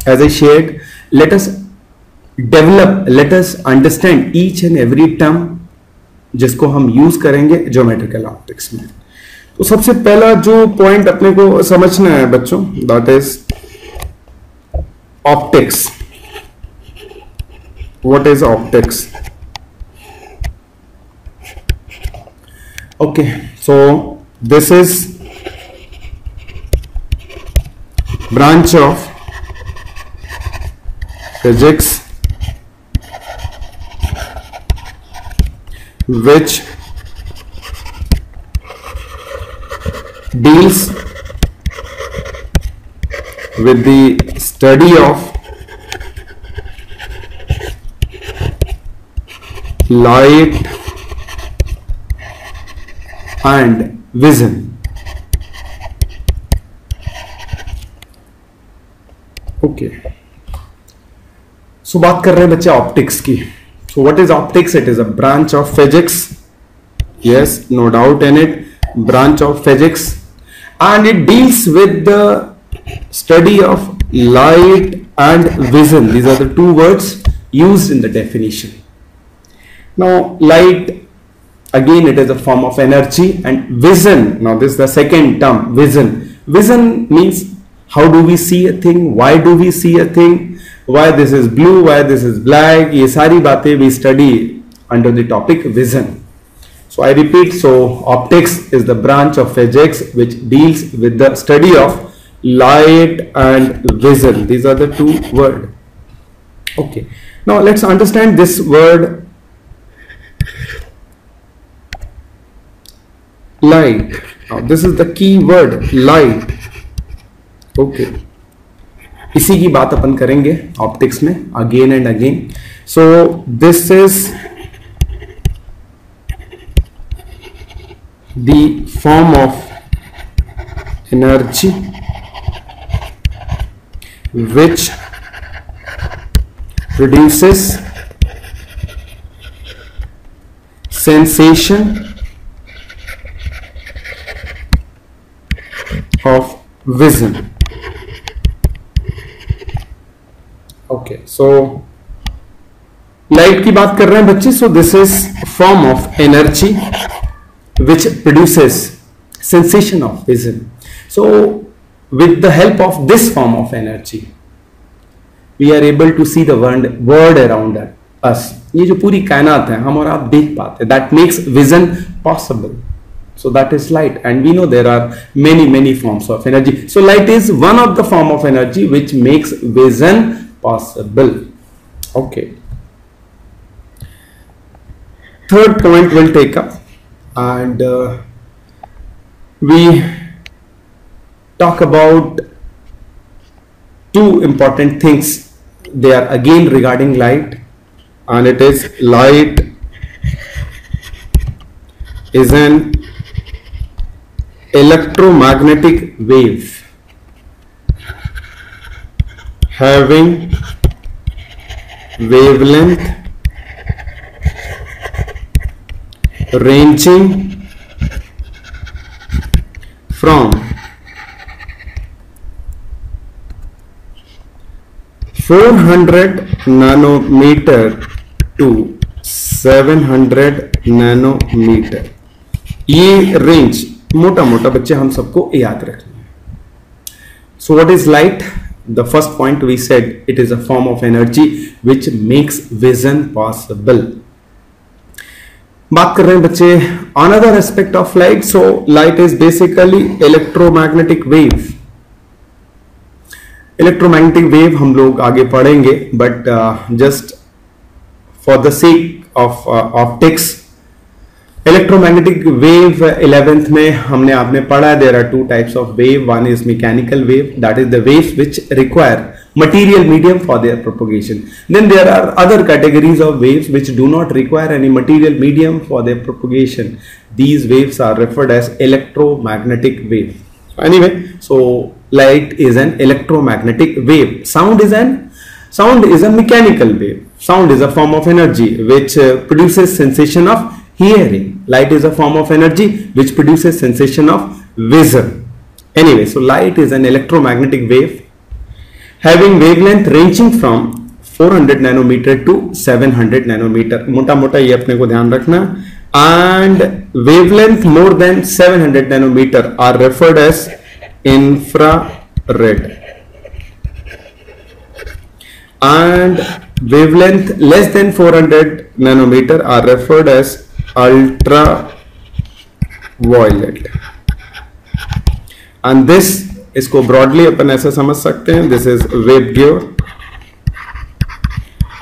as I shared, let us understand each and every term जिसको हम use करेंगे geometrical optics में। तो सबसे पहला जो पॉइंट अपने को समझना है बच्चों, that is optics. What is optics? Okay, so this is branch of physics which deals with the study of light and vision। Okay, so बात कर रहे हैं बच्चे ऑप्टिक्स की। So what is optics? It is a branch of physics, yes, no doubt in it, branch of physics, and it deals with the study of light and vision. These are the two words used in the definition. Now light, again it is a form of energy, and vision, now this is the second term, vision. Vision means how do we see a thing, why do we see a thing, why this is blue, why this is black, ये सारी बातें we study under the topic vision. So I repeat, so optics is the branch of physics which deals with the study of light and vision. These are the two words. Okay, now let's understand this word light. Now this is the key word, light. Okay, इसी की बात अपन करेंगे optics में again and again. So this is the form of energy which produces sensation of vision. Okay, so light की बात कर रहे हैं बच्चे। So this is form of energy which produces sensation of vision. So with the help of this form of energy we are able to see the world around us. ये जो पूरी कायनात है हम और आप देख पाते, that makes vision possible. So that is light, and we know there are many forms of energy. So light is one of the form of energy which makes vision possible. Okay, third point we'll take up, and we talk about two important things. They are again regarding light, and it is light is an electromagnetic wave having wavelength ranging from 400 nanometer to 700 nanometer। ये range मोटा मोटा बच्चे हम सबको याद रखना है। So what is light? The first point we said, it is a form of energy which makes vision possible. बात कर रहे हैं बच्चे another aspect of light. So light is basically electromagnetic wave. Electromagnetic wave हम लोग आगे पढ़ेंगे, but just for the sake of optics, electromagnetic wave 11th में हमने आपने पढ़ा है, there are two types of wave. One is mechanical wave, that is the waves which require material medium for their propagation. Then there are other categories of waves which do not require any material medium for their propagation. These waves are referred as electromagnetic wave. Anyway, so light is an electromagnetic wave. Sound is a mechanical wave. Sound is a form of energy which produces sensation of hearing. Light is a form of energy which produces sensation of vision. Anyway, so light is an electromagnetic wave having wavelength ranging from 400 nanometer to 700 nanometer. मोटा मोटा ये अपने को ध्यान रखना. And wavelength more than 700 nanometer are referred as infrared, and wavelength less than 400 nanometer are referred as ultraviolet. And this, इसको broadly अपन ऐसा समझ सकते हैं, this is waveguide,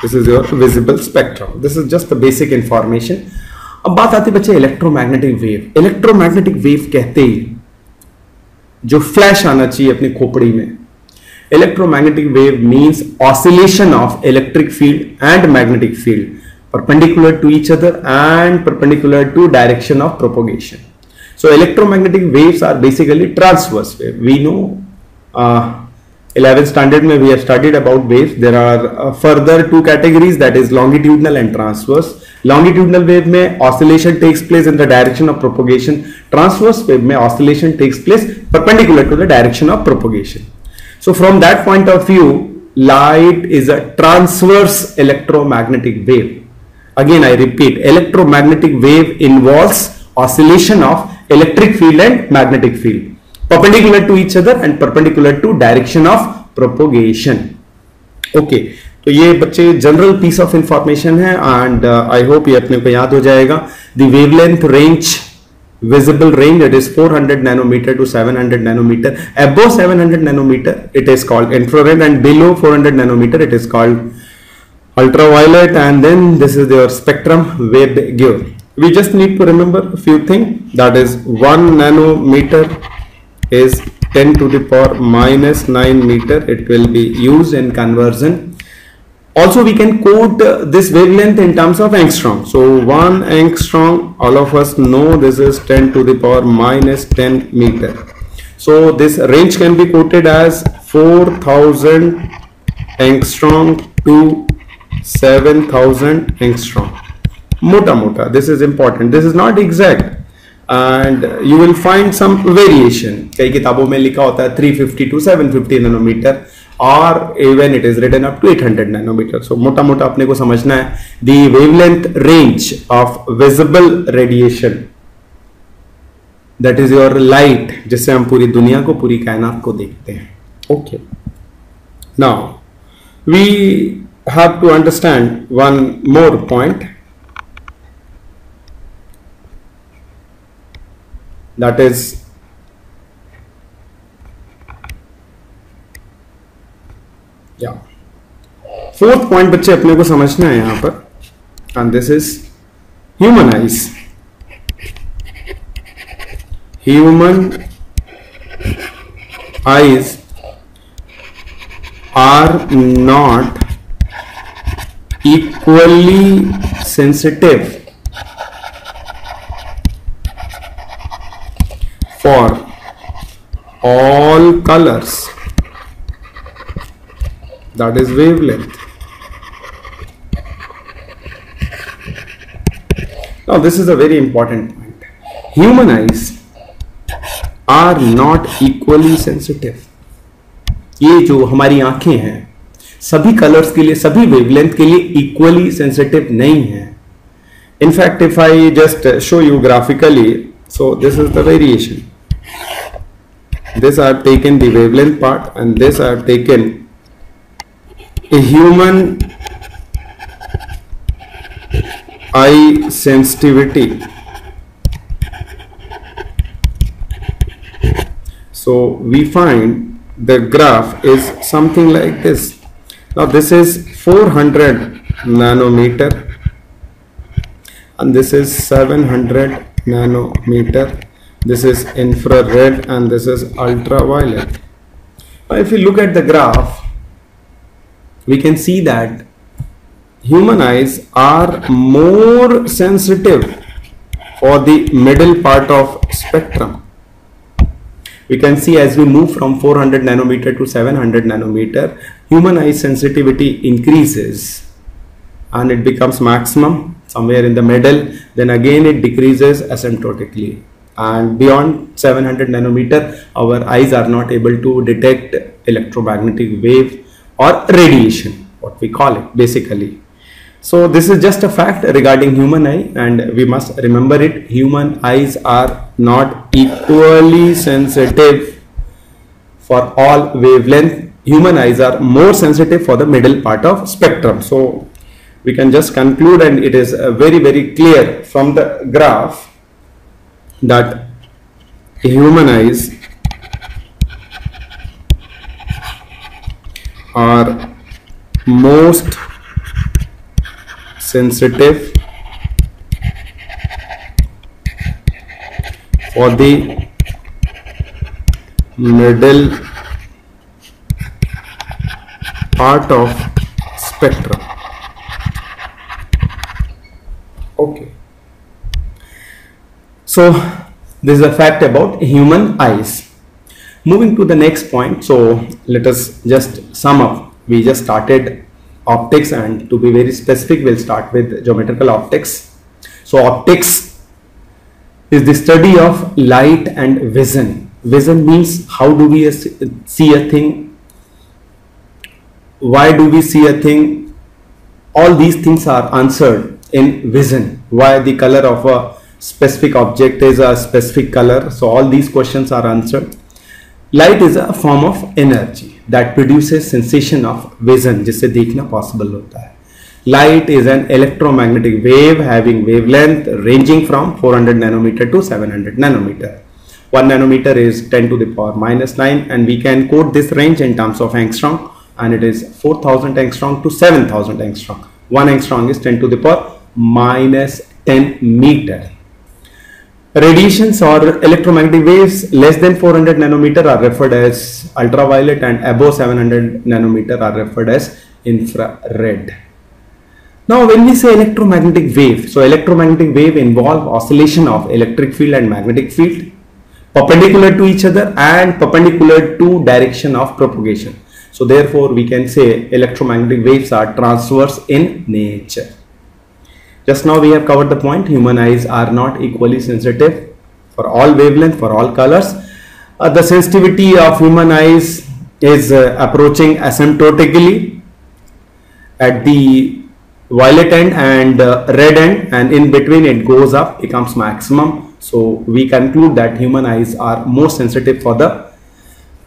this is your visible spectrum. This is just the basic information. अब बात आती है बच्चे इलेक्ट्रोमैग्नेटिक वेव. इलेक्ट्रोमैग्नेटिक वेव कहते ही जो फ्लैश आना चाहिए अपनी खोपड़ी में. Electromagnetic wave means oscillation of electric field and magnetic field perpendicular to each other and perpendicular to direction of propagation. So electromagnetic waves are basically transverse wave. We know 11th standard mein we have studied about waves. There are further two categories, that is longitudinal and transverse. Longitudinal wave mein oscillation takes place in the direction of propagation. Transverse wave mein oscillation takes place perpendicular to the direction of propagation. So from that point of view, light is a transverse electromagnetic wave. Again I repeat, electromagnetic wave involves oscillation of electric field and magnetic field perpendicular to each other and perpendicular to direction of propagation. Okay, तो ये बच्चे general piece of information है and I hope ये अपने को याद हो जाएगा. The wavelength range, visible range, it is 400 nanometer to 700 nanometer. Above 700 nanometer it is called infrared, and below 400 nanometer it is called ultraviolet. And then this is your spectrum waveguide. We just need to remember a few things, that is 1 nanometer is 10 to the power minus 9 meter. It will be used in conversion. Also we can quote this wavelength in terms of angstrom. So 1 angstrom, all of us know this is 10 to the power minus 10 meter. So this range can be quoted as 4000 angstrom to 7000 angstrom. Mota mota, this is important. This is not exact and you will find some variation. कई किताबों में लिखा होता है 350 to 750 nanometer, or even it is written up to 800 nanometer. So मोटा मोटा अपने को समझना है the wavelength range of visible radiation, that is your light, जिससे हम पूरी दुनिया को, पूरी कायनात को देखते हैं. Okay, now we have to understand one more point, that is fourth point बच्चे अपने को समझना है यहां पर, and this is human eyes. Human eyes are not equally sensitive for all colors, that is wavelength. Now this is a very important point. Human eyes are not equally sensitive. ये जो हमारी आंखें हैं सभी कलर्स के लिए, सभी wavelength के लिए इक्वली सेंसिटिव नहीं है. In fact if I just show you graphically, so this is the variation. This I have taken the wavelength part and this I have taken a human eye sensitivity. So we find the graph is something like this. Now this is 400 nanometer and this is 700 nanometer. This is infrared and this is ultraviolet. Now if you look at the graph, we can see that human eyes are more sensitive for the middle part of spectrum. We can see as we move from 400 nanometer to 700 nanometer, human eye sensitivity increases and it becomes maximum somewhere in the middle, then again it decreases asymptotically, and beyond 700 nanometer our eyes are not able to detect electromagnetic wave or radiation, what we call it basically. So this is just a fact regarding human eye, and we must remember it. Human eyes are not equally sensitive for all wavelength. Human eyes are more sensitive for the middle part of spectrum. So we can just conclude, and it is very clear from the graph that human eyes are most sensitive for the middle part of spectrum. Okay, so this is a fact about human eyes. Moving to the next point, so let us just sum up. We just started optics, and to be very specific, we'll start with geometrical optics. So optics is the study of light and vision. Vision means how do we see a thing, why do we see a thing. All these things are answered in vision. Why the color of a specific object is a specific color, so all these questions are answered. Light is a form of energy that produces sensation of vision, जिससे देखना possible होता है. Light is an electromagnetic wave having wavelength ranging from 400 nanometer to 700 nanometer. 1 nanometer is 10 to the power minus 9, and we can quote this range in terms of angstrom, and it is 4000 angstrom to 7000 angstrom. 1 angstrom is 10 to the power minus 10 meter. Radiations or electromagnetic waves less than 400 nanometer are referred as ultraviolet, and above 700 nanometer are referred as infrared. Now when we say electromagnetic wave, so electromagnetic wave involve oscillation of electric field and magnetic field perpendicular to each other and perpendicular to direction of propagation. So therefore we can say electromagnetic waves are transverse in nature. Just now we have covered the point, human eyes are not equally sensitive for all wavelength, for all colors. The sensitivity of human eyes is approaching asymptotically at the violet end and red end, and in between it goes up, becomes maximum. So we conclude that human eyes are more sensitive for the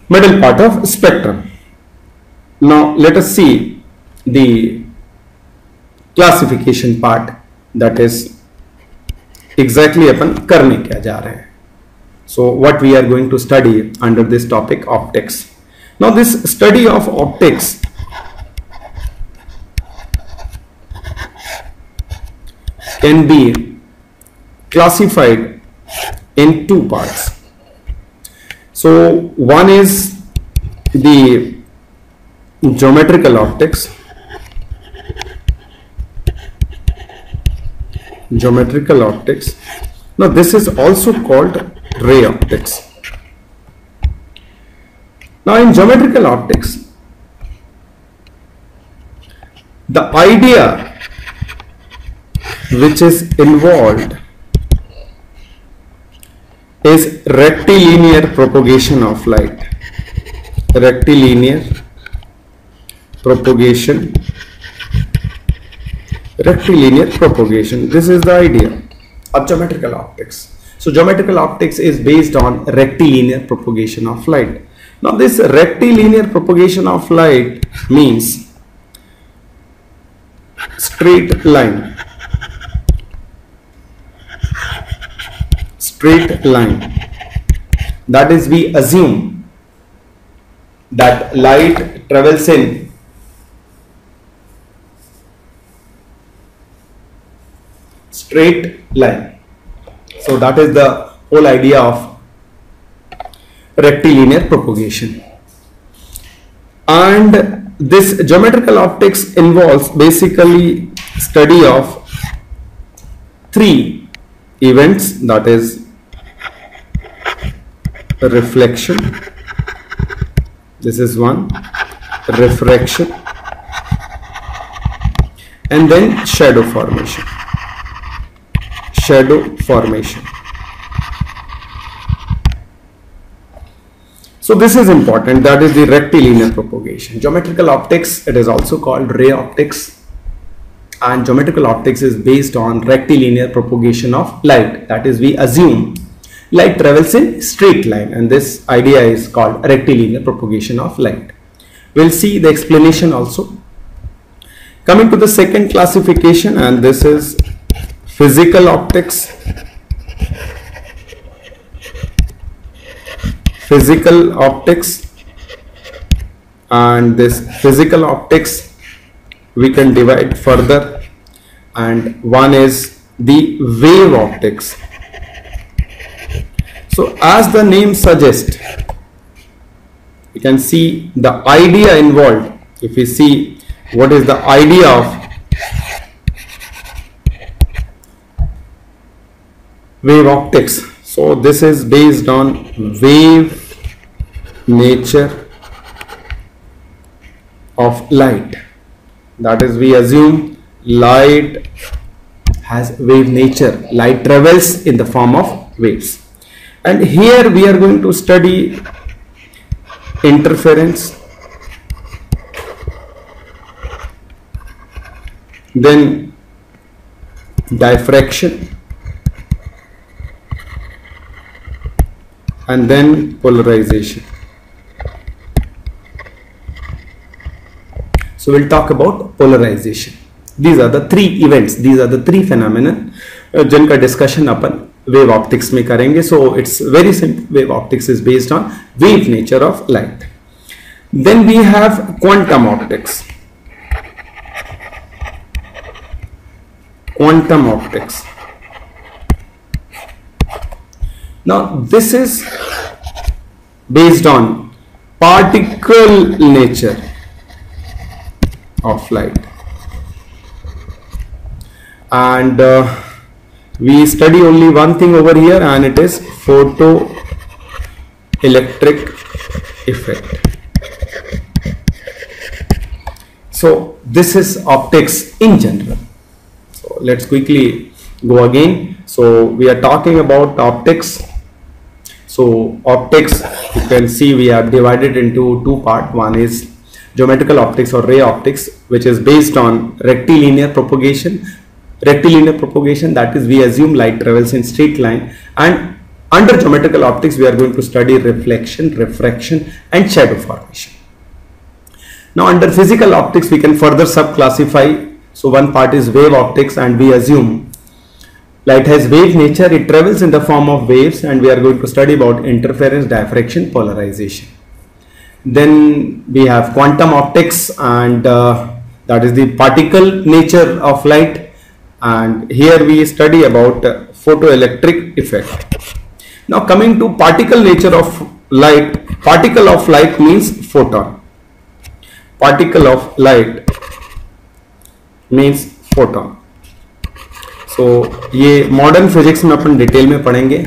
middle part of spectrum. Now let us see the classification part, that is exactly अपन करने क्या जा रहे हैं. So what we are going to study under this topic, optics. Now this study of optics can be classified in two parts. So one is the geometrical optics. Geometrical optics. Now this is also called ray optics. Now in geometrical optics, the idea which is involved is rectilinear propagation of light. Rectilinear propagation. Rectilinear propagation. This is the idea of geometrical optics. So geometrical optics is based on rectilinear propagation of light. Now this rectilinear propagation of light means straight line. Straight line. That is, we assume that light travels in straight line. So that is the whole idea of rectilinear propagation. And this geometrical optics involves basically study of three events, that is reflection, this is one, refraction, and then shadow formation. Shadow formation. So this is important, that is the rectilinear propagation. Geometrical optics, it is also called ray optics, and geometrical optics is based on rectilinear propagation of light. That is, we assume light travels in straight line, and this idea is called rectilinear propagation of light. We'll see the explanation also. Coming to the second classification, and this is physical optics. Physical optics, and this physical optics we can divide further, and one is the wave optics. So as the name suggests, you can see the idea involved. If we see what is the idea of wave optics, so this is based on wave nature of light. That is, we assume light has wave nature. Light travels in the form of waves. And here we are going to study interference, then diffraction, and then polarization. So we'll talk about polarization. These are the three events, these are the three phenomena जिनका discussion अपन wave optics में करेंगे. So it's very simple. Wave optics is based on wave nature of light. Then we have quantum optics. Quantum optics. Now this is based on particle nature of light, and we study only one thing over here, and it is photoelectric effect. So this is optics in general. So let's quickly go again. So we are talking about optics. So optics, you can see we have divided into two parts. One is geometrical optics or ray optics, which is based on rectilinear propagation. Rectilinear propagation, that is, we assume light travels in straight line, and under geometrical optics we are going to study reflection, refraction, and shadow formation. Now under physical optics we can further subclassify. So one part is wave optics, and we assume light has wave nature, it travels in the form of waves, and we are going to study about interference, diffraction, polarization. Then we have quantum optics, and that is the particle nature of light, and here we study about photoelectric effect. Now coming to particle nature of light, particle of light means photon. Particle of light means photon. So ये modern physics में अपन detail में पढ़ेंगे.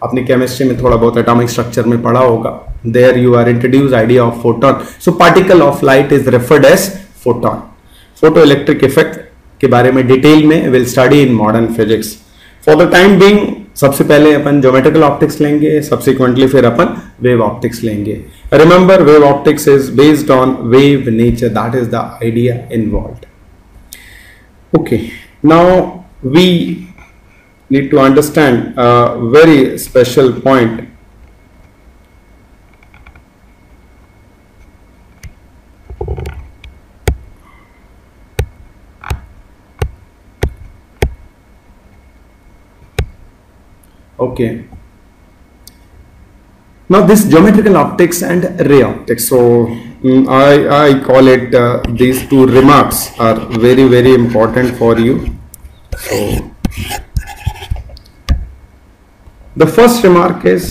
आपने chemistry में थोड़ा बहुत atomic structure में पढ़ा होगा. There you are introduced idea of photon. So particle of light is referred as photon. Photoelectric effect के बारे में डिटेल में will study in modern physics. For the time being सबसे पहले अपन ज्योमेट्रिकल ऑप्टिक्स लेंगे, सब्सिक्वेंटली फिर अपन वेव ऑप्टिक्स लेंगे. Remember, wave optics is based on wave nature, that is the idea involved. Okay, now we need to understand a very special point. Okay, now this geometrical optics and ray optics, so I call it these two remarks are very very important for you. So the first remark is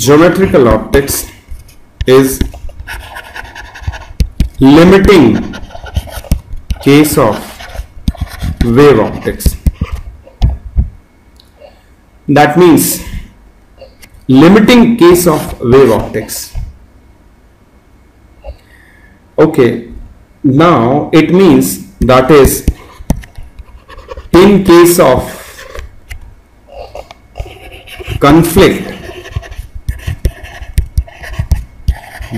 geometrical optics is limiting case of wave optics. That means limiting case of wave optics. Okay, now it means that is in case of conflict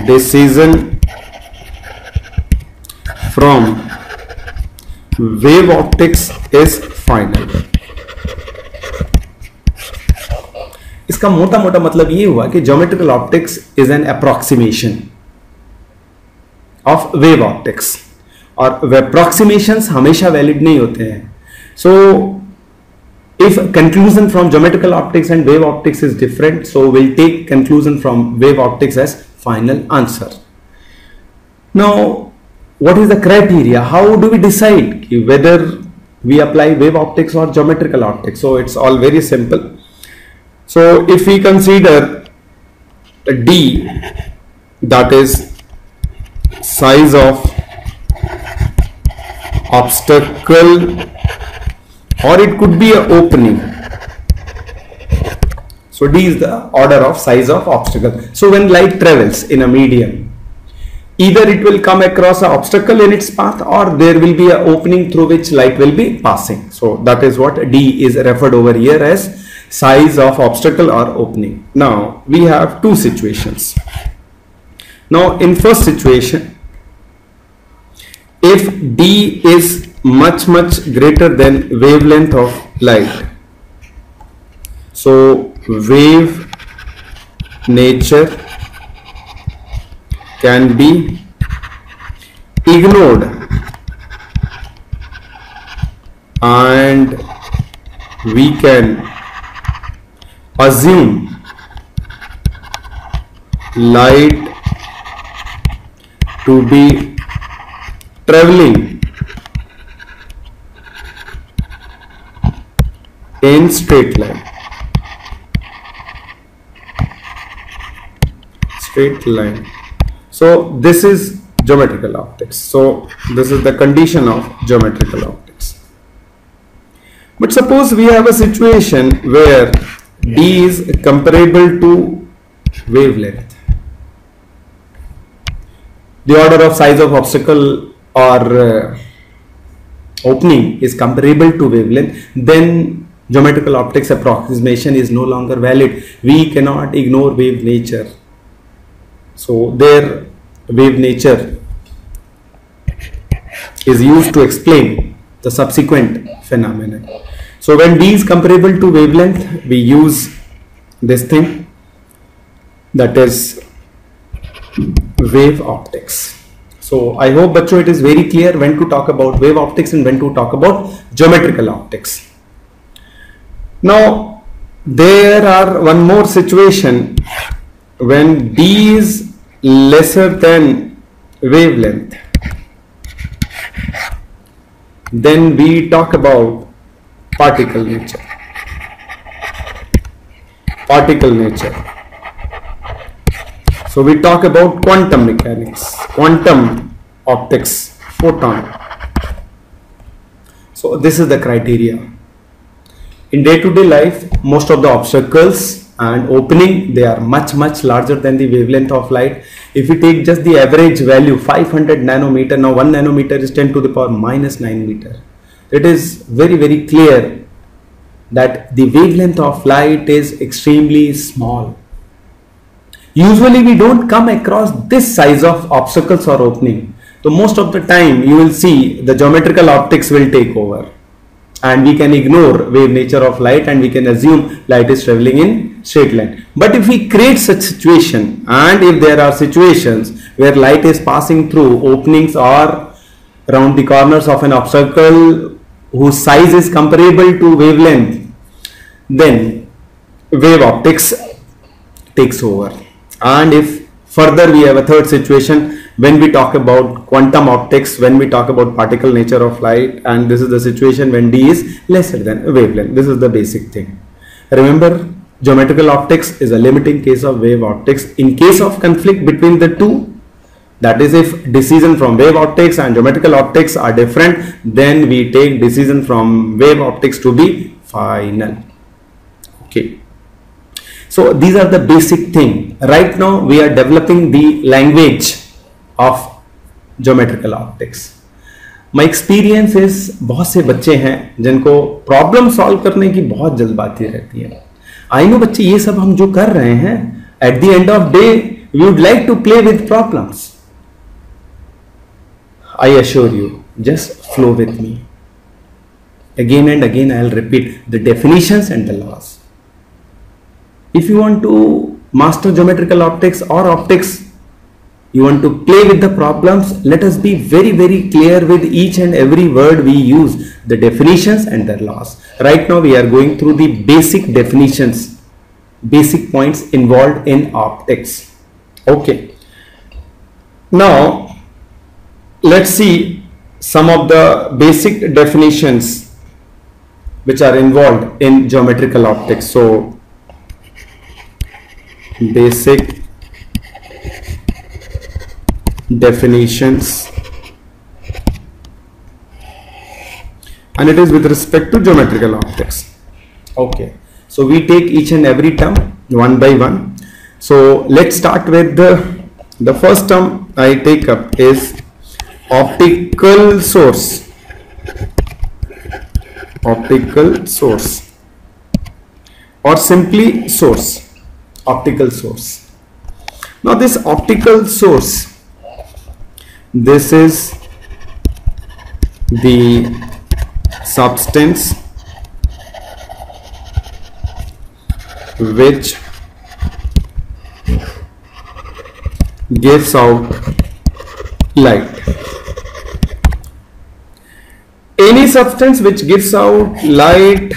decision from wave optics is final. इसका मोटा मोटा मतलब ये हुआ कि geometrical optics is an approximation of wave optics, और approximations हमेशा valid नहीं होते हैं. सो if conclusion from geometrical optics and wave optics is different, so we'll take conclusion from wave optics as final answer. Now, what is the criteria? How do we decide whether we apply wave optics or geometrical optics? So it's all very simple. So if we consider D, that is size of obstacle, or it could be an opening. So D is the order of size of obstacle. So when light travels in a medium, either it will come across an obstacle in its path, or there will be an opening through which light will be passing. So that is what D is referred over here as size of obstacle or opening. Now we have two situations. Now in first situation, if D is much greater than wavelength of light, so wave nature can be ignored and we can assume light to be traveling in straight line. So this is geometrical optics. So this is the condition of geometrical optics. But suppose we have a situation where D is comparable to wavelength. The order of size of obstacle or opening is comparable to wavelength, then geometrical optics approximation is no longer valid. We cannot ignore wave nature. So their wave nature is used to explain the subsequent phenomenon. So when D is comparable to wavelength, we use this thing, that is wave optics. So I hope bachcho it is very clear when to talk about wave optics and when to talk about geometrical optics. Now there are one more situation when D is lesser than wavelength, then we talk about particle nature. So we talk about quantum mechanics, quantum optics, photon. So this is the criteria. In day-to-day life, most of the obstacles and opening, they are much larger than the wavelength of light. If we take just the average value 500 nanometer, now 1 nanometer is 10 to the power minus 9 meter. It is very clear that the wavelength of light is extremely small. Usually we don't come across this size of obstacles or opening. So most of the time you will see the geometrical optics will take over, and we can ignore wave nature of light and we can assume light is traveling in straight line. But if we create such situation, and if there are situations where light is passing through openings or around the corners of an obstacle whose size is comparable to wavelength, then wave optics takes over. And if further we have a third situation when we talk about quantum optics, when we talk about particle nature of light, and this is the situation when D is lesser than a wavelength. This is the basic thing. Remember, geometrical optics is a limiting case of wave optics. In case of conflict between the two, that is if decision from wave optics and geometrical optics are different, then we take decision from wave optics to be final. Okay. So these are the basic thing. Right now we are developing the language of geometrical optics. My experience is बहुत से बच्चे हैं जिनको problem solve करने की बहुत जल्दबाजी रहती है. आई नो बच्चे ये सब हम जो कर रहे हैं, at the end of day we would like to play with problems. I assure you, just flow with me. Again and again I'll repeat the definitions and the laws. If you want to master geometrical optics or optics, you want to play with the problems, let us be very, very clear with each and every word we use, the definitions and the laws. Right now we are going through the basic definitions, basic points involved in optics. Okay, now let's see some of the basic definitions which are involved in geometrical optics. So basic definitions, and it is with respect to geometrical optics. Okay, so we take each and every term one by one. So let's start with the first term I take up is optical source. Optical source, or simply source, optical source. Now this optical source, this is the substance which gives out light. Any substance which gives out light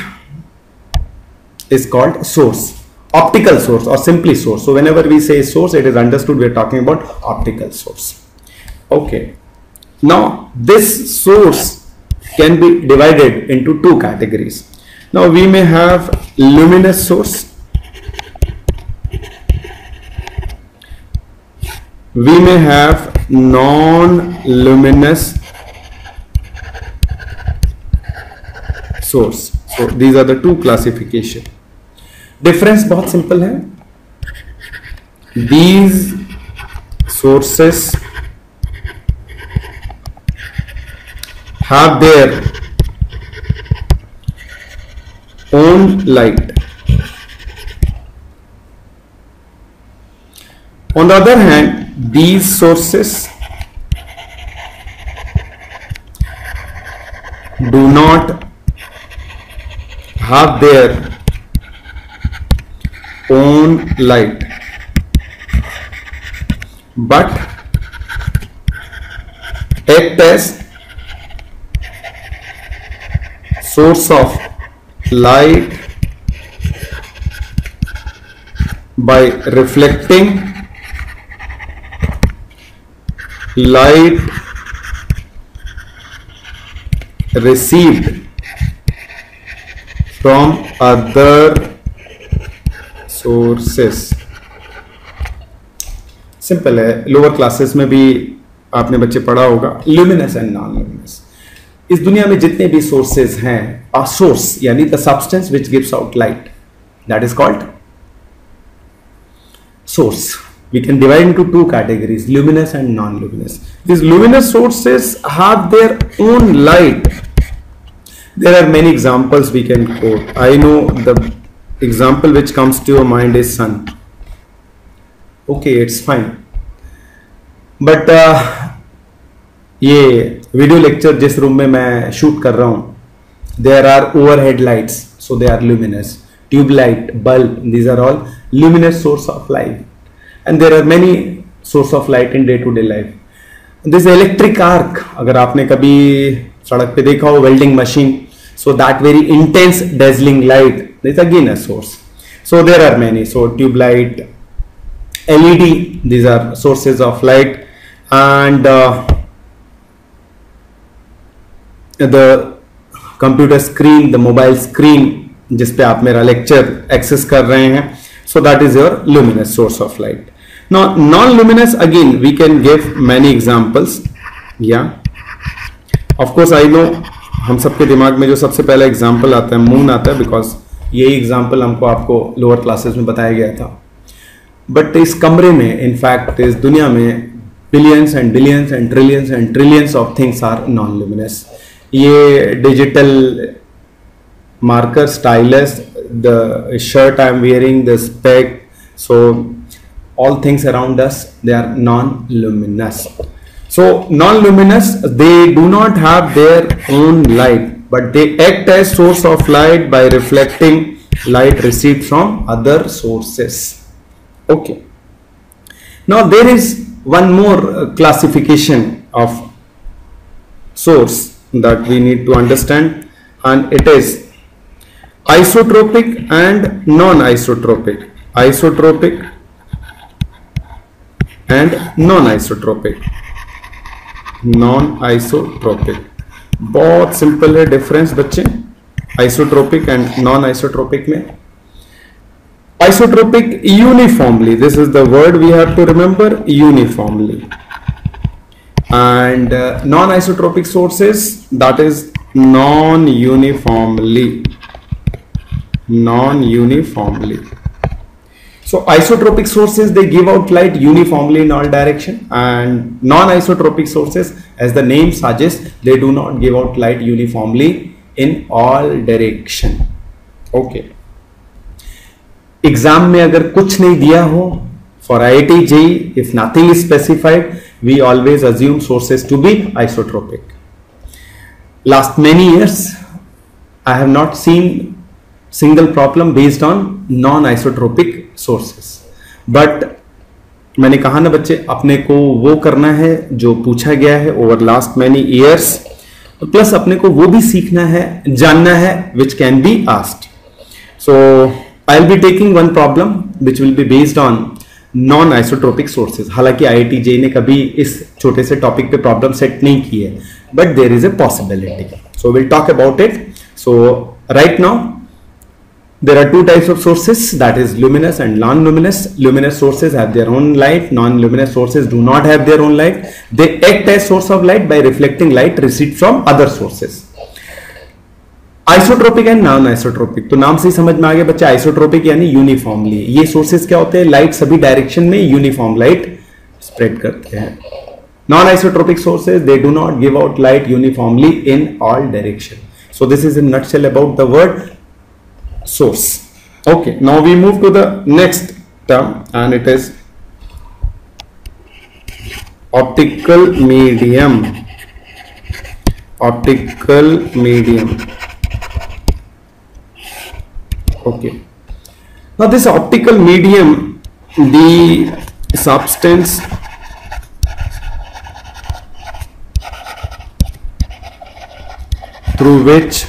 is called source, optical source, or simply source. So whenever we say source, it is understood we are talking about optical source. Okay, now this source can be divided into two categories. Now we may have luminous source, we may have non-luminous source. So these are the two classification. Difference बहुत simple है. These sources have their own light. On the other hand, these sources do not have their own light, but act as source of light by reflecting light received from other sources. Simple है, lower classes में भी आपने बच्चे पढ़ा होगा luminous and non luminous. इस दुनिया में जितने भी सोर्सेज हैं, आ सोर्स यानी the substance which gives out light, that is called source. We can divide into two categories, luminous and non-luminous. These luminous sources have their own light. There are many examples we can quote. I know the example which comes to your mind is sun. Okay, it's fine. But ये video lecture जिस room में मैं shoot कर रहा हूँ, there are overhead lights, so they are luminous. Tube light, bulb, these are all luminous source of light. And there are many source of light in day-to-day life. This electric arc, अगर आपने कभी सड़क पे देखा हो welding machine, so that very intense dazzling light is again a source. So there are many. So tube light, LED, these are sources of light, and the computer screen, the mobile screen जिस पे आप मेरा lecture access कर रहे हैं, so that is your luminous source of light. Now non-luminous, again we can give many examples. Yeah, of course I know हम सबके दिमाग में जो सबसे पहला एग्जाम्पल आता है मून आता है, बिकॉज यही एग्जाम्पल हमको आपको लोअर क्लासेस में बताया गया था. बट इस कमरे में इनफैक्ट इस दुनिया में billions and billions and trillions of things are non luminous. ये digital marker, stylus, the shirt I am wearing, the spec, so all things around us, they are non-luminous. So non-luminous, they do not have their own light, but they act as source of light by reflecting light received from other sources. Okay. Now there is one more classification of source that we need to understand, and it is isotropic and non-isotropic. Isotropic and non-isotropic. Non-isotropic, बहुत simple है difference बच्चे isotropic and non isotropic में. Isotropic uniformly, this is the word we have to remember, uniformly. And non-isotropic sources, that is non-uniformly. Non-uniformly. So isotropic sources, they give out light uniformly in all direction, and non-isotropic sources, as the name suggests, they do not give out light uniformly in all direction. Okay. Exam में अगर कुछ नहीं दिया हो for IIT JEE, if nothing is specified, we always assume sources to be isotropic. Last many years, I have not seen single problem based on non-isotropic sources. But मैंने कहा ना बच्चे, अपने को वो करना है जो पूछा गया है over last many years, plus अपने को वो भी सीखना है, जानना है which can be asked. So I'll be taking one problem which will be based on non-isotropic sources. हालांकि IIT JEE ने कभी इस छोटे से टॉपिक पे प्रॉब्लम सेट नहीं की है, but there is a possibility. So we'll talk about it. So right now there are two types of sources, that is luminous and non-luminous. Luminous sources have their own light. Non-luminous sources do not have their own light. They act as source of light by reflecting light received from other sources. Isotropic and non isotropic, तो नाम से ही समझ में आ गया बच्चा, isotropic यानी uniformly. ये sources क्या होते हैं? लाइट सभी डायरेक्शन में यूनिफॉर्म लाइट स्प्रेड करते हैं. Non isotropic sources, they do not give out light uniformly in all direction. So this is in nutshell about the word source. Okay, now we move to the next term and it is optical medium. Optical medium. Okay. Now this optical medium, the substance through which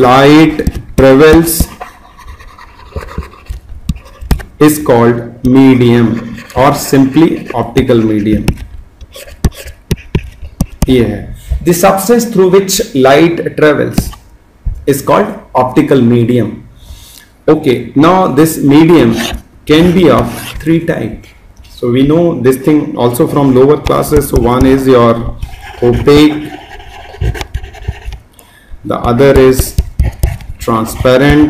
light travels is called medium or simply optical medium. Yeah. The substance through which light travels is called optical medium. Okay, now this medium can be of three types. So we know this thing also from lower classes. So one is your opaque, the other is transparent,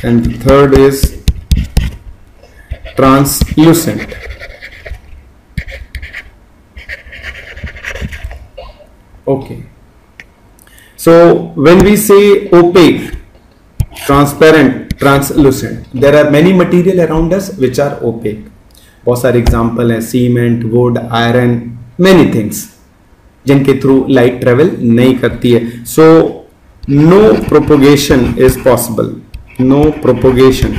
and the third is translucent. Okay, so when we say opaque, transparent, translucent, there are many material around us which are opaque. बहुत सारे example हैं, cement, wood, iron, many things जिनके through light travel नहीं करती है. So no propagation is possible. No propagation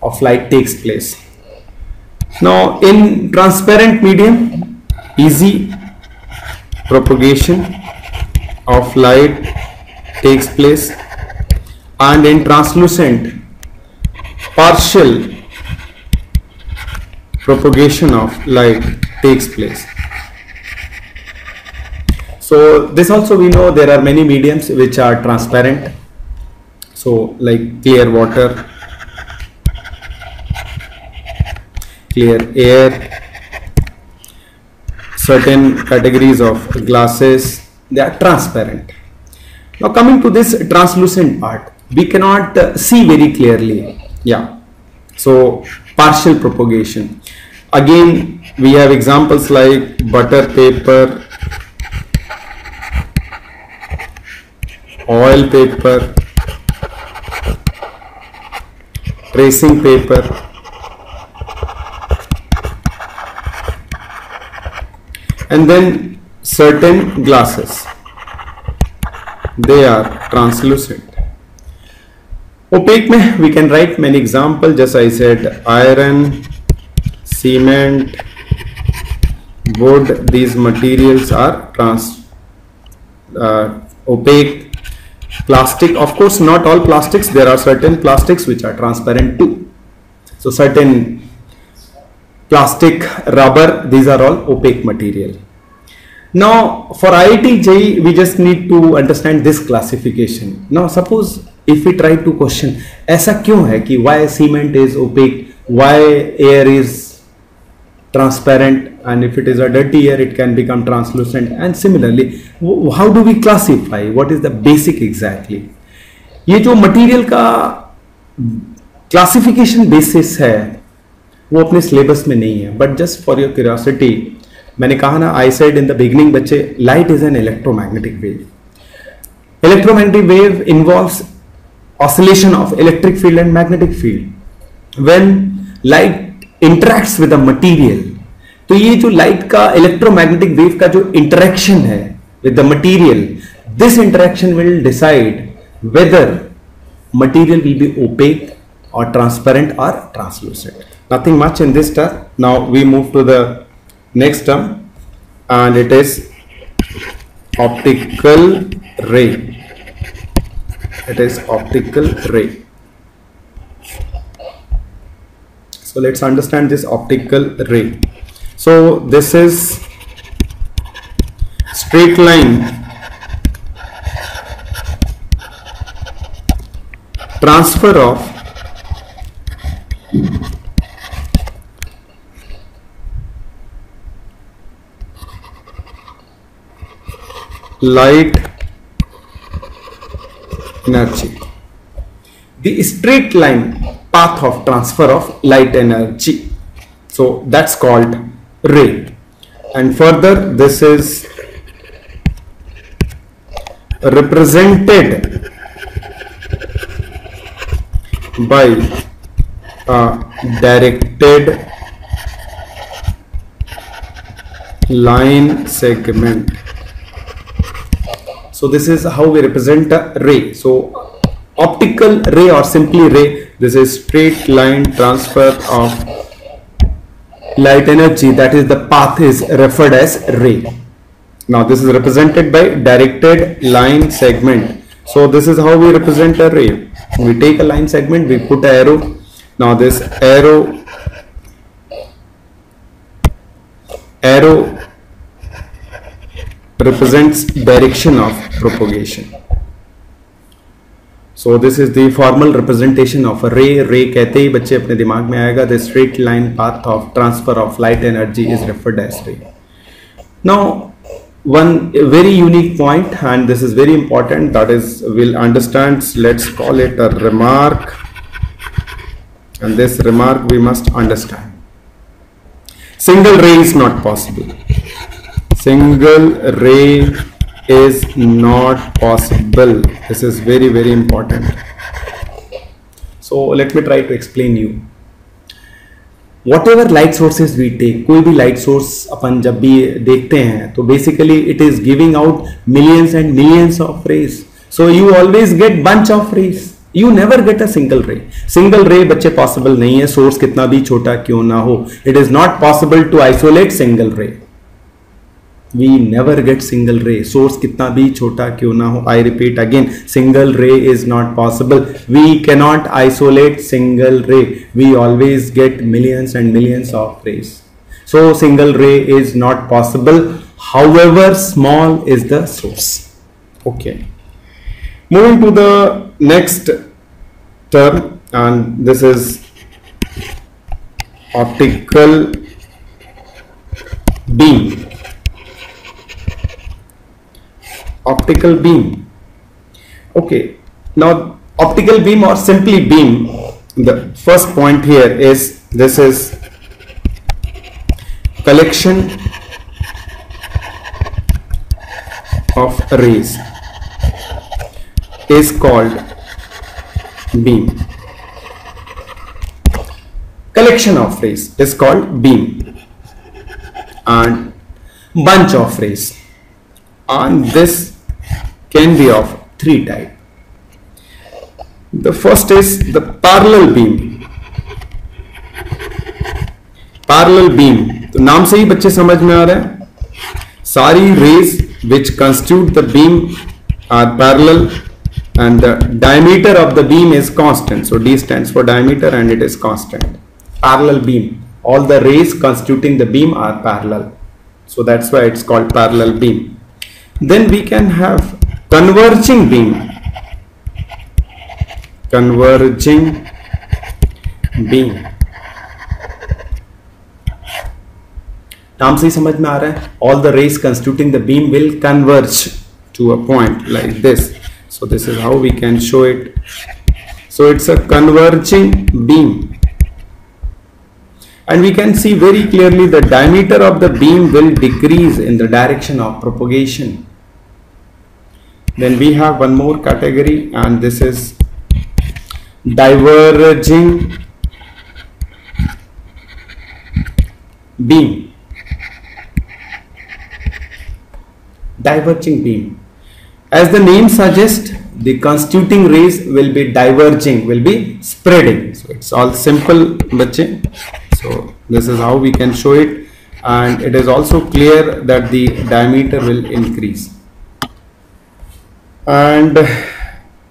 of light takes place. Now in transparent medium, easy propagation of light takes place, and in translucent, partial propagation of light takes place. So this also we know there are many mediums which are transparent, so like clear water, clear air, certain categories of glasses, they are transparent. Now coming to this translucent part, we cannot see very clearly. Yeah, so partial propagation. Again we have examples like butter paper, oil paper, tracing paper, and then certain glasses, they are translucent. Opaque में we can write many examples, just I said iron, cement, wood, these materials are opaque. Plastic, of course not all plastics, there are certain plastics which are transparent too. So certain plastic, rubber, these are all opaque material. Now for IIT JEE we just need to understand this classification. Now suppose if we try to question ऐसा क्यों है कि why cement is opaque, why air is transparent, and if it is a dirty air it can become translucent, and similarly how do we classify, what is the basic exactly. ये जो material का classification basis है वो अपने syllabus में नहीं है, but just for your curiosity मैंने कहा ना, I said in the beginning बच्चे, light is an electromagnetic wave. Electromagnetic wave involves oscillation of electric field and magnetic field. When light interacts with a material, तो ये जो light का electromagnetic wave का जो इंटरेक्शन है with the material, this interaction will decide whether material will be opaque or transparent or translucent. Nothing much in this term. Now we move to the next term, and it is optical ray. It is optical ray. So let's understand this optical ray. So this is straight line transfer of light energy. The straight line path of transfer of light energy. So that's called ray. And further this is represented by a directed line segment. So this is how we represent a ray. So optical ray or simply ray, this is straight line transfer of light energy, that is the path is referred as ray. Now this is represented by directed line segment. So this is how we represent a ray. We take a line segment, we put an arrow. Now this arrow represents direction of propagation. So this is the formal representation of a ray. Ray कहते ही बच्चे अपने दिमाग में आएगा, the straight line path of transfer of light energy is referred as ray. Now one very unique point, and this is very important, that is we'll understand, let's call it a remark, and this remark we must understand. Single ray is not possible. Single ray is not possible. This is very very important. So let me try to explain you. Whatever light sources we take, कोई भी light source अपन जब भी देखते हैं तो basically it is giving out millions and millions of rays. So you always get bunch of rays. You never get a single ray. Single ray बच्चे possible नहीं है, source कितना भी छोटा क्यों ना हो. It is not possible to isolate single ray. We never get single ray. Source कितना भी छोटा क्यों ना हो. I repeat again, single ray is not possible. We cannot isolate single ray. We always get millions and millions of rays. So single ray is not possible, however small is the source. Okay. Moving to the next term, and this is optical beam. Optical beam. Okay, now optical beam or simply beam, the first point here is this is collection of rays. is called beam. Collection of rays is called beam, and bunch of rays, and this can be of three types. The first is the parallel beam. Parallel beam, तो नाम से ही बच्चे समझ में आ रहा है, सारी rays which constitute the beam are parallel and the diameter of the beam is constant. So D stands for diameter and it is constant. Parallel beam, all the rays constituting the beam are parallel, so that's why it's called parallel beam. Then we can have converging beam. Converging beam, नाम से ही समझ में आ रहा है, all the rays constituting the beam will converge to a point like this. So this is how we can show it. So it's a converging beam, and we can see very clearly the diameter of the beam will decrease in the direction of propagation. Then we have one more category, and this is diverging beam. Diverging beam, as the name suggests, the constituting rays will be diverging, will be spreading. So it's all simple, bache. So this is how we can show it, and it is also clear that the diameter will increase. And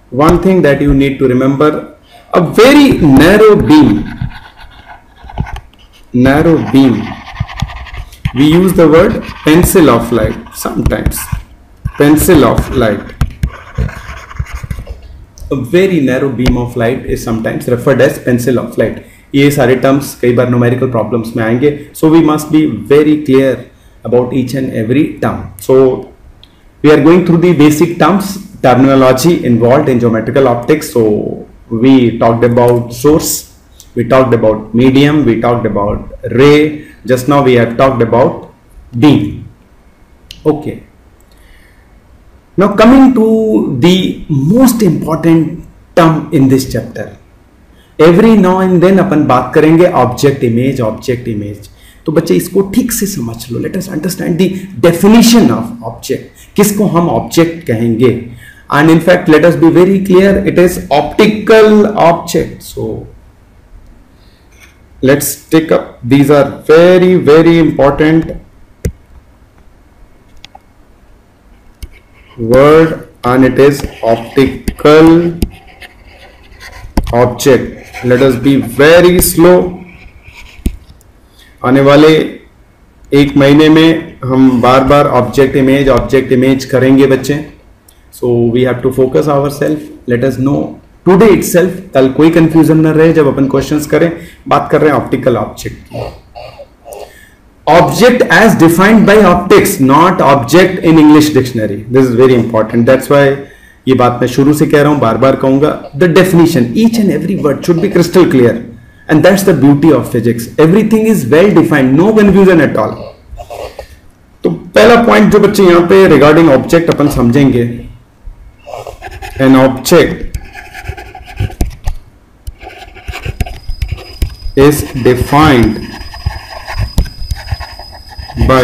one thing that you need to remember, a very narrow beam, we use the word pencil of light sometimes. Pencil of light, a very narrow beam of light is sometimes referred as pencil of light. ये सारे terms कई बार numerical problems में आएंगे, so we must be very clear about each and every term. So we are going through the basic terms, terminology involved in geometrical optics. So we talked about source, we talked about medium, we talked about ray, just now we have talked about beam. Okay, now coming to the most important term in this chapter. Every now and then अपन बात करेंगे object image. तो बच्चे इसको ठीक से समझ लो. Let us understand the definition of object. किसको हम ऑब्जेक्ट कहेंगे? And in fact let us be very clear, it is optical object. So let's take up, these are very important word, and it is optical object. Let us be very slow. आने वाले एक महीने में हम बार बार object image करेंगे बच्चे. So we have to focus ourselves. Let us know today itself, कल कोई कंफ्यूजन न रहे जब अपन क्वेश्चंस करें. बात कर रहे हैं ऑप्टिकल ऑब्जेक्ट की. Object as defined by optics, not object in English dictionary. This is very important. That's why ये बात मैं शुरू से कह रहा हूं, बार बार कहूंगा. The definition, each and every word should be crystal clear, and that's the beauty of physics. Everything is well defined, no confusion at all. तो पहला पॉइंट जो बच्चे यहां पे रिगार्डिंग ऑब्जेक्ट अपन समझेंगे, an object is defined by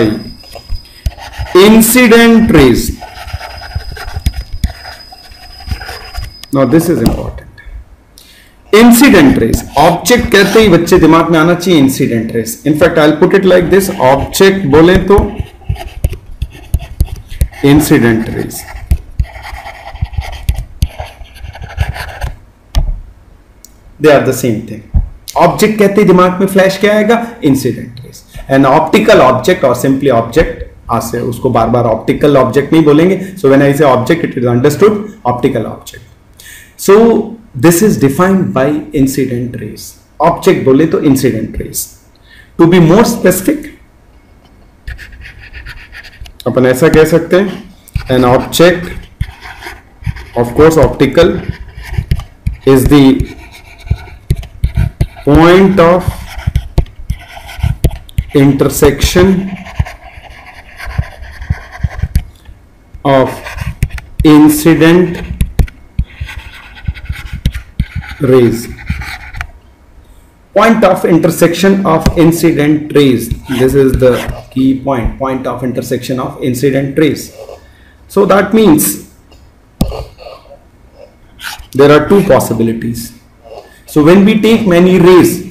incident rays. Now this is important. Incident rays, object कहते ही बच्चे दिमाग में आना चाहिए incident rays. In fact I'll put it like this, object बोले तो incident rays. They are the same thing. Object कहते ही दिमाग में फ्लैश क्या आएगा? Incident raise. An optical object और सिंपली ऑब्जेक्ट, आज से उसको बार बार ऑप्टिकल ऑब्जेक्ट नहीं बोलेंगे. सो when I say object, it is understood optical object. So this is defined by incident rays. Object बोले तो incident rays. To be more specific अपन ऐसा कह सकते हैं, an object, of course optical, is the point of intersection of incident rays. Point of intersection of incident rays. This is the key point. Point of intersection of incident rays. So that means there are two possibilities. So when we take many rays,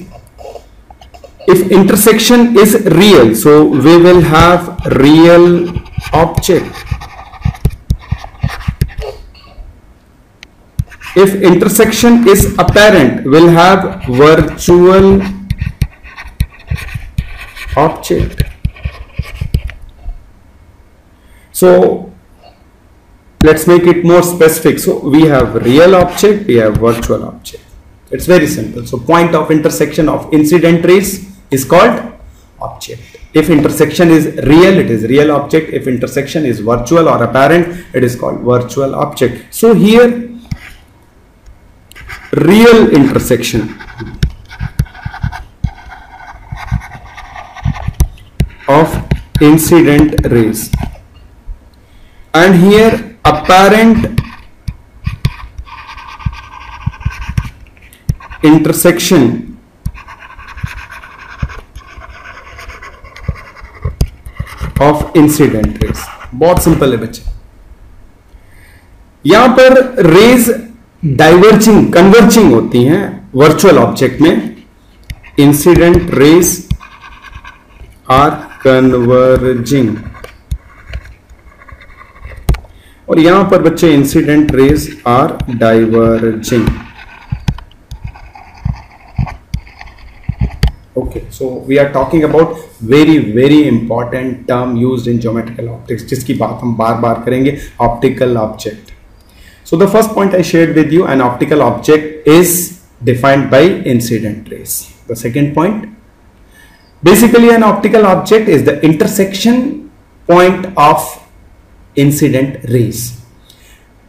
if intersection is real, so we will have real object. If intersection is apparent, we'll have virtual object. So let's make it more specific. So we have real object, we have virtual object. It's very simple. So point of intersection of incident rays is called object. If intersection is real, it is real object. If intersection is virtual or apparent, it is called virtual object. So here, real intersection of incident rays, and here apparent intersection of incident rays. बहुत simple है बच्चे. यहां पर rays diverging converging होती हैं virtual object में. Incident rays are converging, और यहां पर बच्चे incident rays are diverging. Okay, so we are talking about very important term used in geometrical optics, जिसकी बात हम बार बार करेंगे, optical object. So the first point I shared with you, an optical object is defined by incident rays. The second point, basically an optical object is the intersection point of incident rays.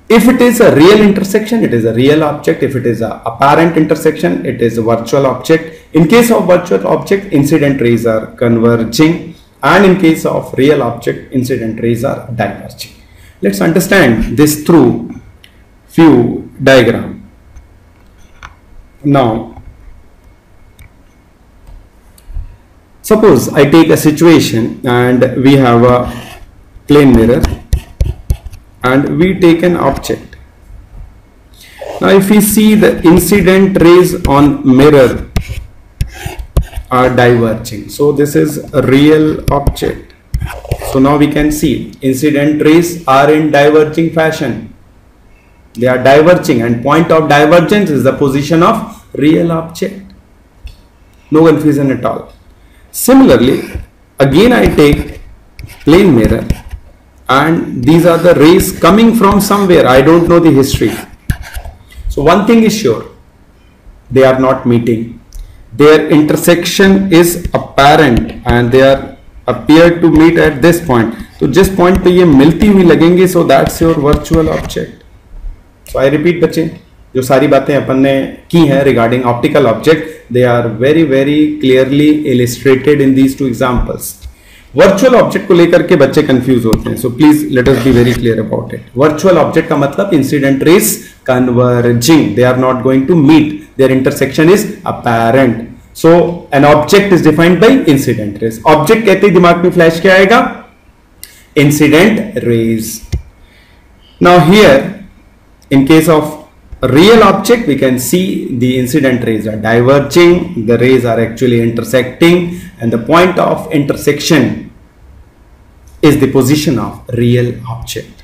If it is a real intersection, it is a real object. If it is a apparent intersection, it is a virtual object. In case of virtual object, incident rays are converging, and in case of real object, incident rays are diverging. Let's understand this through few diagram. Now, suppose I take a situation and we have a plane mirror and we take an object. Now if we see the incident rays on mirror are diverging, so this is a real object. So now we can see incident rays are in diverging fashion. They are diverging, and point of divergence is the position of real object. No confusion at all. Similarly, again I take plane mirror, and these are the rays coming from somewhere. I don't know the history. So one thing is sure, they are not meeting. Their intersection is apparent and they are appear to meet at this point. तो जिस point पे ये मिलती हुई लगेंगे, so that's your virtual object. So I repeat बच्चे, जो सारी बातें अपन ने की हैं regarding optical object, they are very clearly illustrated in these two examples. Virtual object को लेकर के बच्चे कंफ्यूज होते हैं, so please let us be very clear about it. Virtual object का मतलब incident rays converging, they are not going to meet, their intersection is apparent. So an object is defined by incident rays. Object कहते ही दिमाग में flash क्या आएगा? Incident rays. Now here in case of real object, we can see the incident rays are diverging, the rays are actually intersecting, and the point of intersection is the position of real object.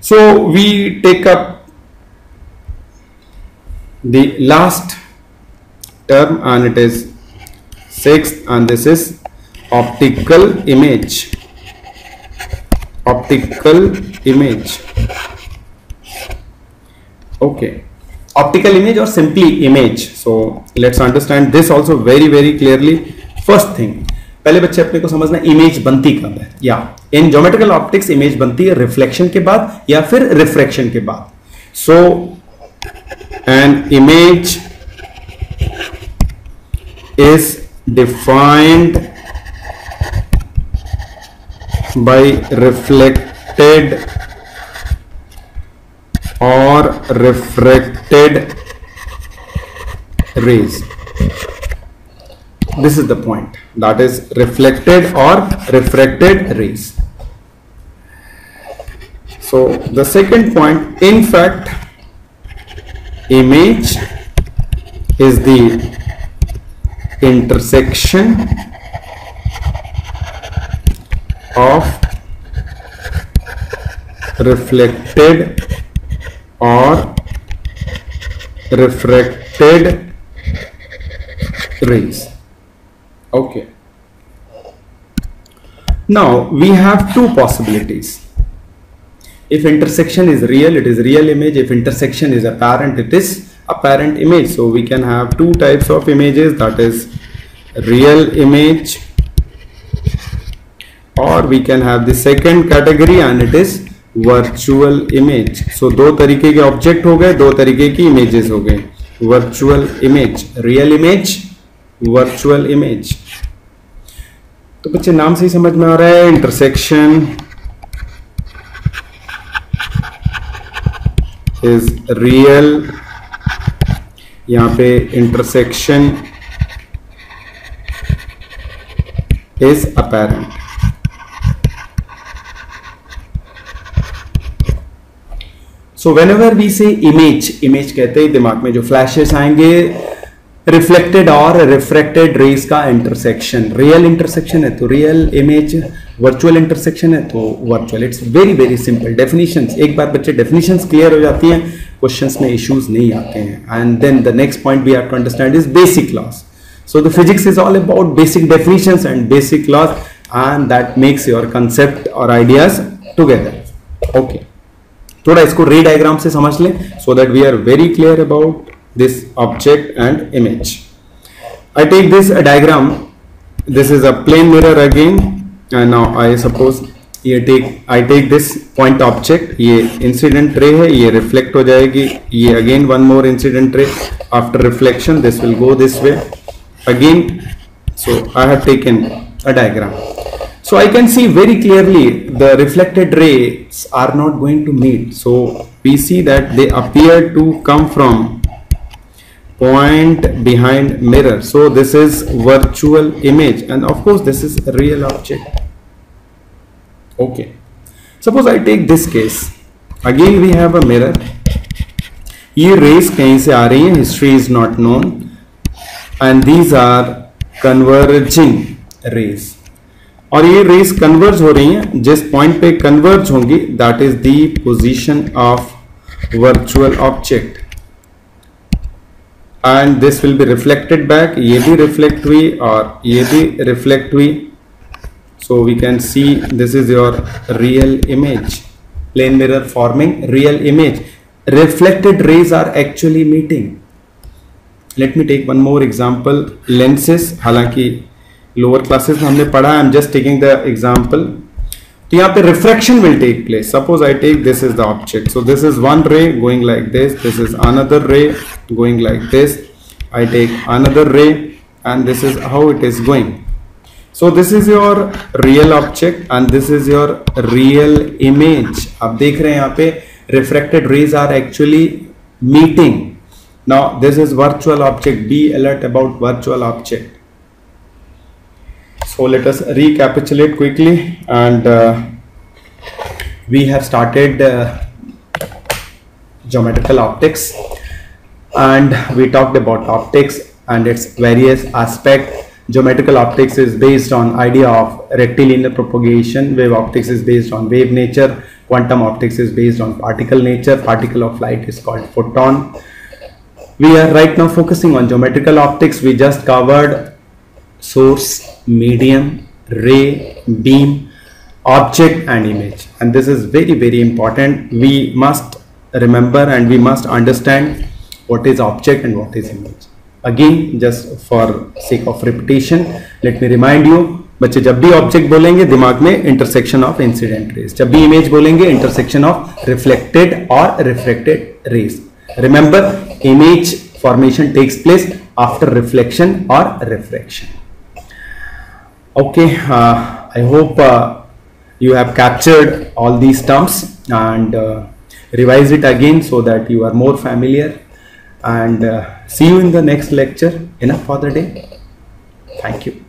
So we take up the last term, and it is sixth, and this is optical image. Optical image. Okay, optical image or simply image. So let's understand this also very clearly. First thing, पहले बच्चे अपने को समझना image बनती कब है. या इन geometrical optics image बनती है रिफ्लेक्शन के बाद या फिर रिफ्रैक्शन के बाद. So an image is defined by reflected or refracted rays. This is the point, that is reflected or refracted rays. So the second point, in fact, image is the intersection of reflected or refracted rays. Okay. Now we have two possibilities. If intersection is real, it is real image. If intersection is apparent, it is apparent image. So we can have two types of images, that is real image, or we can have the second category and it is virtual image. So दो तरीके के object हो गए, दो तरीके की images हो गए, virtual image, real image, virtual image. तो बच्चे नाम से ही समझ में आ रहा है, इंटरसेक्शन इज रियल, यहाँ पे intersection is apparent. So whenever we say image कहते ही दिमाग में जो फ्लैशेस आएंगे, रिफ्लेक्टेड और रिफ्रैक्टेड रेज का इंटरसेक्शन. रियल इंटरसेक्शन है तो रियल इमेज, वर्चुअल इंटरसेक्शन है तो virtual. It's very very simple. Definitions, एक बार बच्चे डेफिनेशंस क्लियर हो जाती हैं, क्वेश्चंस में इश्यूज नहीं आते हैं. And then the next point we have to understand is basic laws. So the physics is all about basic definitions and basic laws, and that makes your concept और ideas together. Okay, थोड़ा इसको ray diagram से समझ लें, so that we are very clear about this object and image. I take this diagram. This is a plane mirror again, and now I suppose I take this point object. ये incident ray है, ये reflect हो जाएगी. ये again one more incident ray. After reflection, this will go this way again. So I have taken a diagram. So I can see very clearly the reflected rays are not going to meet. So we see that they appear to come from point behind mirror. So this is virtual image, and of course this is a real object. Okay, suppose I take this case. Again we have a mirror. ये rays कहीं से आ रही हैं, history is not known, and these are converging rays. और ये rays converge हो रही हैं, जिस point पे converge होंगी that is the position of virtual object. And this will be reflected back. ये भी reflect हुई और ये भी reflect हुई. So we can see this is your real image. Plane mirror forming real image. Reflected rays are actually meeting. Let me take one more example. Lenses. हालांकि lower classes में हमने पढ़ा. I'm just taking the example. तो यहाँ पे refraction will take place. Suppose I take this is the object. So this is one ray going like this. This is another ray going like this. I take another ray, and this is how it is going. So this is your real object and this is your real image. आप देख रहे हैं यहाँ पे refracted rays are actually meeting. Now this is virtual object. Be alert about virtual object. So let us recapitulate quickly, and we have started geometrical optics, and we talked about optics and its various aspects. Geometrical optics is based on idea of rectilinear propagation. Wave optics is based on wave nature. Quantum optics is based on particle nature. Particle of light is called photon. We are right now focusing on geometrical optics. We just covered source, medium, ray, beam, object and image, and this is very very important. We must remember and we must understand what is object and what is image. Again, just for sake of repetition, let me remind you, बच्चे जब भी object बोलेंगे दिमाग में intersection of incident raise, जब भी image बोलेंगे intersection of reflected और refracted rays. Remember, image formation takes place after reflection or refraction. Okay, I hope you have captured all these terms and revise it again so that you are more familiar. and see you in the next lecture. Enough for the day. Thank you.